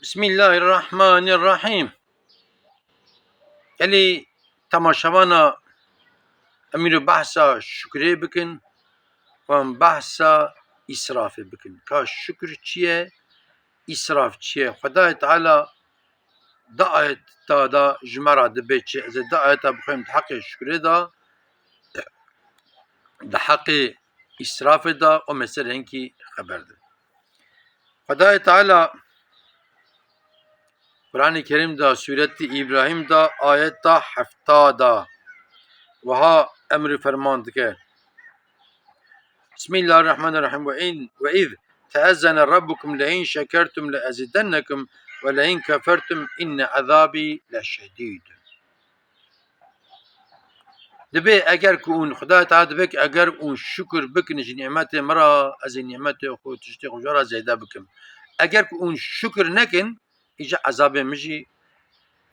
Bismillahirrahmanirrahim. Gelê temaşevana em îro behsa şükrê bikin û em behsa îsrafê bikin. Ka şükür çi ye, îsraf çi ye? Xwedayê Teala di ayeta da ji me re dibe çi ez ê di ayeta bixwînim di heqê şükrê da, di heqê îsrafê da û me ser hinkî xeber din. Xwedayê Teala Kur'an-ı Kerim'da Sûret-i İbrahim'da ayeta 70 wiha emr ferman dike. Bismillahirrahmanirrahim. Ve iz teezzene rabbukum le in şekertum le ezidennekum ve le in kefertum inne azabi leşedid. Dibe eger ku un Xuda Teala dibe ki eger un şükür bikin ji nimetê me ra ez ê nimetê xwe tiştê xwe jara zêde bikim. Eger ku un şükür nekin îca ezabê min jî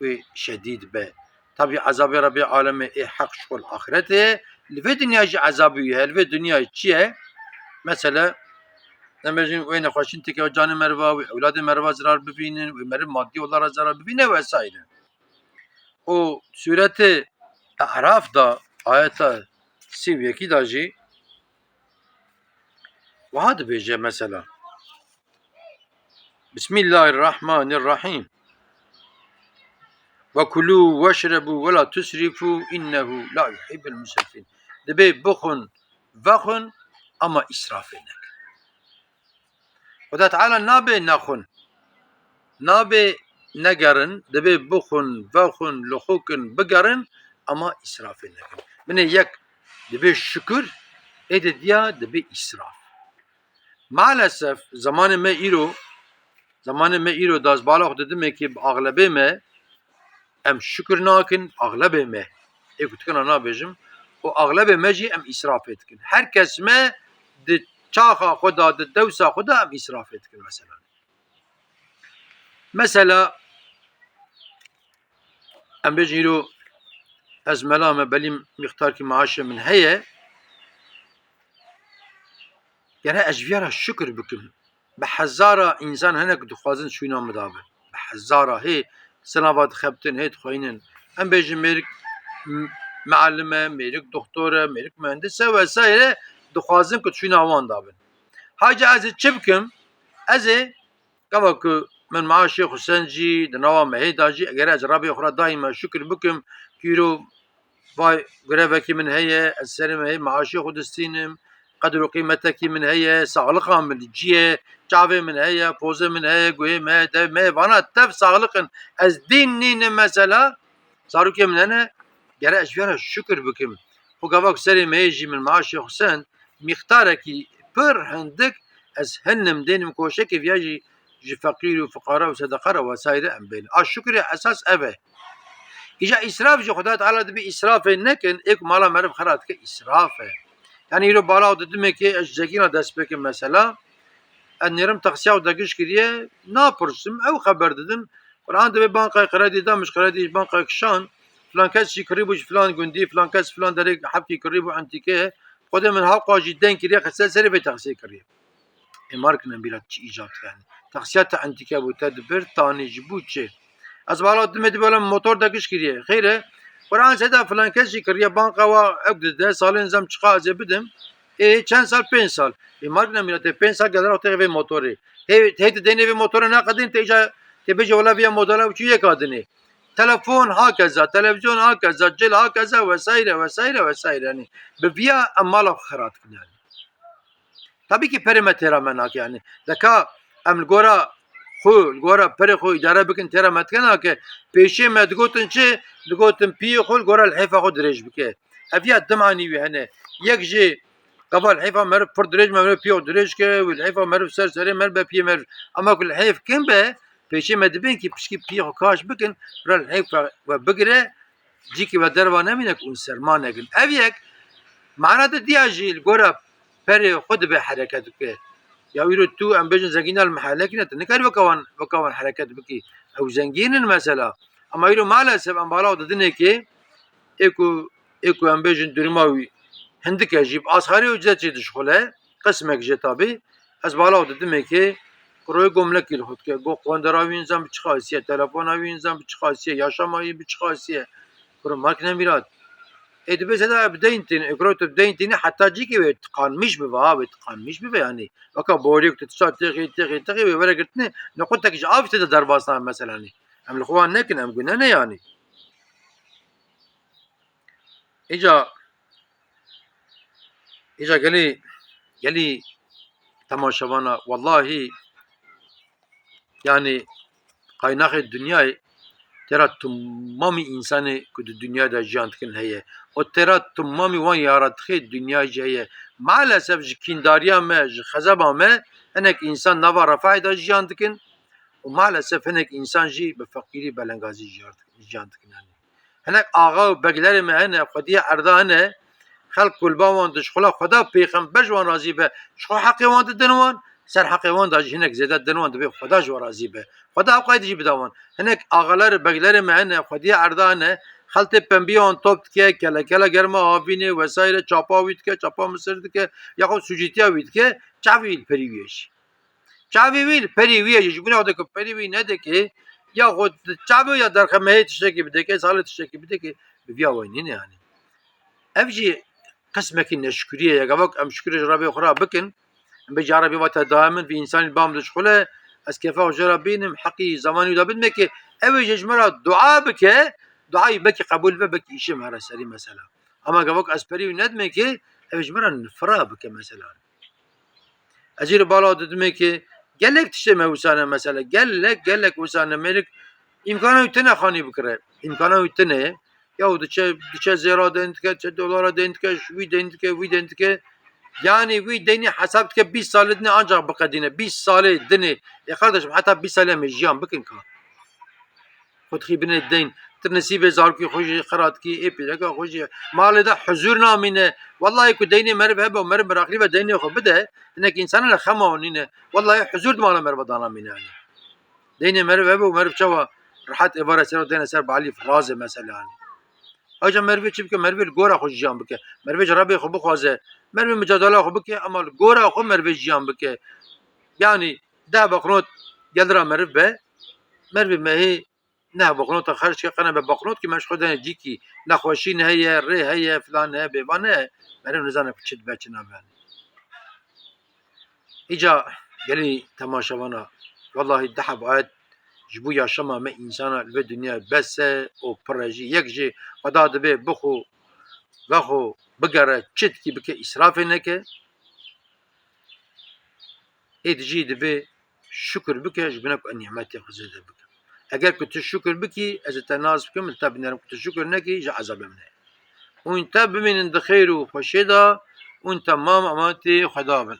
wê şedîd be. Tabii azabê Rabbi alemê ê heq ji xwe axiretê li vê dinya jî ezabî wî heye. Li vê dinyayê çi ye? Mesela demejin wê nexweşîn tike canê me re wê ewladê me re zarar bibînin, wê meriv maddî olara zarar bibîne vesaire. O Sûretê A'raf da ayeta 31 da jî wiha dibêje mesela. Bismillahirrahmanirrahim. Ve kulû veşrebû ve la tusrifû innehu la yuhibbul musrifin. Dibe bixwin vexwin ama îsrafê nekin. Xuda Teala nabe nexwin, nabe negerin, dibe bixwin vexwin li xwe bigerin ama îsrafê nekin. Binê yek dibe şükür, ê diya dibe îsraf. Maalesef zamanê me îro das bala xwe didime ki bi aglebê me em şükür nakin, aglebê me ê ku tikina nabêjim û aglebê me jî em îsrafê dikin. Herkes me di çaxa xwe da, di dewsa xwe da em îsrafê dikin mesela. Mesela em bêjin îro ez mela me belî mixtarkî maaşê min heye, gere ez ji vîya re şükür bikim. Bi hezara însan hene ku dixwazin şûna min da bin. Bi hezara hê sinava dixebtin, hê dixwînin. Em bêjin mêrik mealime, mêrik doktor e, mêrik mühendis e vesaire dixwazin ku şûna wan da bin. Haca ez ê çi bikim? Ez ê gava ku min maaşê xwe sencî di nava me hê da jî eger ez Rabbê xwe re daîma şükür bikim ki îro vay girevekî min heye, ez serê me hê maaşê xwe distînim, qedr û qîmetekî min heye, saxliqa min ciye, çavê min heye, pozê min heye, guhê me, dev me, vana tev saxliqin ez dîn nînim mesela, zarokê min hene, gere ez vîya re şükür bikim. Xwe gava ku serê me hê jî min maaşê xwe send, mîxtarekî pir hindik ez hinnim dênim koşekê vîya jî ji feqîr û fuqara û sedeqa re vesaire em bêne. A şükrê esas ev e. İca îsraf jî Xuda Teala dibe îsrafê nekin, ê ku mala meriv xera dike îsraf e. Yani îro bala didime ki ez zekîna dest bikim mesela, ez nêrim taksiya xwe de giş kiriye, napirsim, ew xeber didim, Kur'an dibe bankayê kredî damiş, kredî bankayê kişand, filan kes jî kirîbû ji filan gundî, filan kes filan derê heftî kirîbû entîkê, Xwedê min halqa jî deng kiriye, xese serê vê taksiyê kiriye. Êmar kirin bîra çi îcat yani. Taksiya te entîke bû, te dibir, tanî ji bû çi. Ez bala didime dibe motor de giş kiriye. Xêr e, Kur'an seda filan kes jî kiriye banka wa ew dide, salên zem çiqa ez ê bidim. Çend sal? 5 sal. Êmar kirin bîra te 5 sal gedera te vê motorê. Hê tu denê vê motorê neqedîn te îca te bêje wela vêya modela çû yek adinê. Telefon hakeza, televizyon hakeza, cil hakeza vesaire vesaire vesaire yani. Bi vîya em mala xwe xera dikin yani. Tabii ki perê me têra me nake yani. Deka em li gora xwe, li gora perê xwe îdare bikin têra me dike nake. Pêşê me digotin çi? Digotin piyê xwe li gora lihêfa xwe dirêj bike. Ev ya dimanî wî hene. Yek jî gava lihêfa meriv pir dirêj me meriv piyê xwe dirêj ke, wî lihêfa meriv ser serê meriv be piyê meriv. Ama ku lihêf kin be, pêşê me dibin ki pişkî piyê xwe kaş bikin, re lihêfa we bigire, cîkî we derva nemîne ku hûn serma nekin. Ev yek mana de diya jî li gora perê xwe dibe hereket bike. Ya îro tu em bêjin zengîna li mihelekî ne, tu nikarî weka wan hereket bikî. Ew zengînin mesela. Ama îro maalesef em bala xwe didine ki ê ku em bêjin duruma wî hindike jî bi asxerî ücret jî dişuxile, qismek jî tabii. Ez bala xwe didime ki Kuroy gömlek il hut ke go kondaravi insan bir çıkasiye, telefon avi insan bir çıkasiye, yaşamayı bir çıkasiye. Kuru mark ne mirat. Bes da بدينتين اقرأت بدينتين حتى جيكي تقانمش بها تقانمش بها يعني وكا بوريك تتصاد تغي ولا قلتني نقول لك جاف تدا درباسان مثلا يعني ام الاخوان نكن ام قلنا يعني اجا قال لي تماشوانا والله يعني قايناخ الدنيا ترى تمامي إنساني كد الدنيا دا جانتكن هي وترى تمامي وان يارتخي الدنيا جاية مالسف جكينداريا ما خزبا ما هناك إنسان نوا رفاعي دا جانتكن ومالسف هناك إنسان جي بفقيري بلنغازي جانتكن هناك آغا وبقلاري ما هنا خدية عرضا هنا خلق كل باوان دشخلا خدا بيخم بجوان رازي به شخو حقي وان دنوان سر حقي وان داج هناك زيادة دنوان دبي خدا جو رازي به خدا قايد جي بدوان هناك آغالار بقلاري معنا خدية عرضانه خلط پنبیان توپ که کلا گرما آبینه وسایل چاپا وید که چاپا مصر که یا خود سوجیتیا وید که چاویل پریویش چاویل پریویش بنا ده که پریوی نده که یا خود چاوی یا در خمه تشکی بده که سال تشکی بده که بیا وینه yani evji قسمك النشكرية يا جماعة أم شكر جرابي أخرى بكن بجرابي وقتها دائما في إنسان البام دشخله أسكفاه جرابينم حقي زماني ودا بدمك أوي جمرة دعاء بك دعاء بك قبول بك إيش مهرة سري مثلا أما جماعة أسبري وندمك أوي جمرة نفرا بك مثلا أجير بالا دمك قال لك تشتمه وسانة مثلا قال لك وسانة ملك إمكانه يتنى خاني بكره إمكانه يتنى ya diçe zera dentke, çe dolara dentke, şuvi dentke. Yani vi deni hesap ke 20 salı dine ancak bakadine 20 salı dine. Ya kardeşim hatta 20 salı mecyan bakın ka. Khud khibine den ternesibe zar ki hoji kharat ki epilaka hoji malida huzur namine. Vallahi ku deni merv hebe و merv merakli ve deni خو bede. İnek insana la khamonine. Vallahi huzur mala merv dana mine yani. Deni merv hebe و merv çava rahat evara ser deni ser bali fraze mesela yani. اجا مروی چی بکه مروی گورا خوش جان بکه مروی جرابی خو بخوازه مروی مجادله خو بکه اما گورا خو مروی جان بکه یعنی ده بقنوت گلرا مروی به مروی مهی نه بقنوت خرج که قنه به بقنوت که مش خودن جی کی نخوشی نه هی ره هی فلان نه بیوانه مروی نزانه چت بچنا بن اجا گلی تماشاوانا والله دحب آیت جبو yaşama me insana ve dünya besse o proje yekji خدا دبه بخو وخو بگره چت کی بکه اسراف نکه ادجی دبه شکر بکه جبنک نعمت خزده بکه اگر كنت شکر بکی از تناز بکم التاب نرم كنت شکر نکی جا عذاب منه وانت بمن خير وخشدا وانت ما امانتي خدا بن